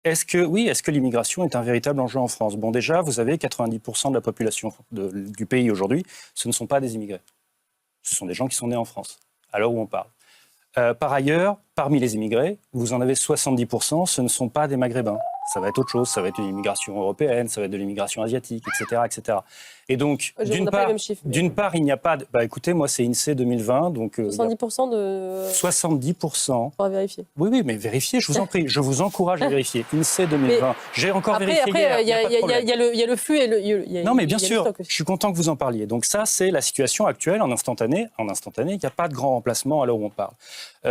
est-ce que l'immigration est un véritable enjeu en France? Bon, déjà, vous avez 90% de la population du pays aujourd'hui, ce ne sont pas des immigrés. Ce sont des gens qui sont nés en France, à l'heure où on parle. Par ailleurs, parmi les immigrés, vous en avez 70%, ce ne sont pas des Maghrébins. Ça va être autre chose, ça va être une immigration européenne, ça va être de l'immigration asiatique, etc. etc. Et donc, d'une part, il n'y a pas... écoutez, moi, c'est INSEE 2020, donc... 70% de... 70%. On va vérifier. Oui, mais vérifiez, je vous en prie. Je vous encourage à vérifier. INSEE 2020. J'ai encore vérifié hier. Après, il y a le flux et le... Non, mais bien sûr, je suis content que vous en parliez. Donc ça, c'est la situation actuelle en instantané. En instantané, il n'y a pas de grand remplacement à l'heure où on parle.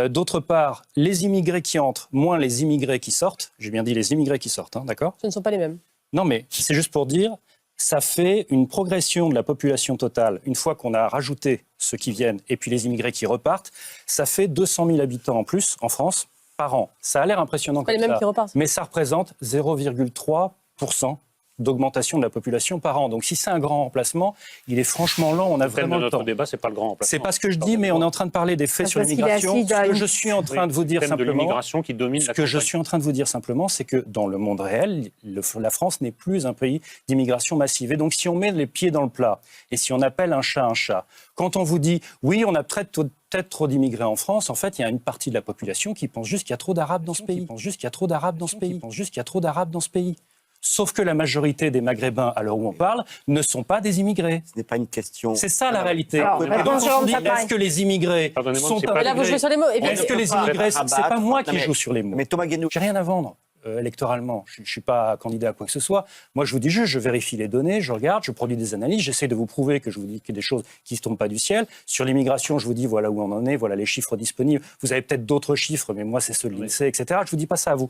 D'autre part, les immigrés qui entrent, moins les immigrés qui sortent. J'ai bien dit les immigrés qui sortent, hein, d'accord ? Ce ne sont pas les mêmes. Non, mais c'est juste pour dire, ça fait une progression de la population totale. Une fois qu'on a rajouté ceux qui viennent et puis les immigrés qui repartent, ça fait 200 000 habitants en plus en France par an. Ça a l'air impressionnant comme les mêmes ça, qui repartent. mais ça représente 0,3% d'augmentation de la population par an. Donc si c'est un grand remplacement, il est franchement lent, on a vraiment le temps. Notre débat, c'est pas le grand remplacement. C'est pas ce que je dis, mais on est en train de parler des faits sur l'immigration. Ce que je suis en train de vous dire simplement, c'est que dans le monde réel, la France n'est plus un pays d'immigration massive. Et donc si on met les pieds dans le plat et si on appelle un chat, quand on vous dit oui, on a peut-être trop d'immigrés en France, en fait, il y a une partie de la population qui pense juste qu'il y a trop d'Arabes dans ce pays. Sauf que la majorité des Maghrébins, à l'heure où on parle, ne sont pas des immigrés. Ce n'est pas une question... C'est ça la réalité. Est-ce que les immigrés sont pas là, vous jouez sur les mots. Est-ce que les immigrés... C'est pas moi qui joue sur les mots. Mais Thomas Guénaud... J'ai rien à vendre électoralement. Je ne suis pas candidat à quoi que ce soit. Moi, je vous dis juste, je vérifie les données, je regarde, je produis des analyses, j'essaie de vous prouver que je vous dis qu'il y a des choses qui ne se tombent pas du ciel. Sur l'immigration, je vous dis voilà où on en est, voilà les chiffres disponibles. Vous avez peut-être d'autres chiffres, mais moi, c'est ceux de l'INSEE, etc. Je ne vous dis pas ça à vous.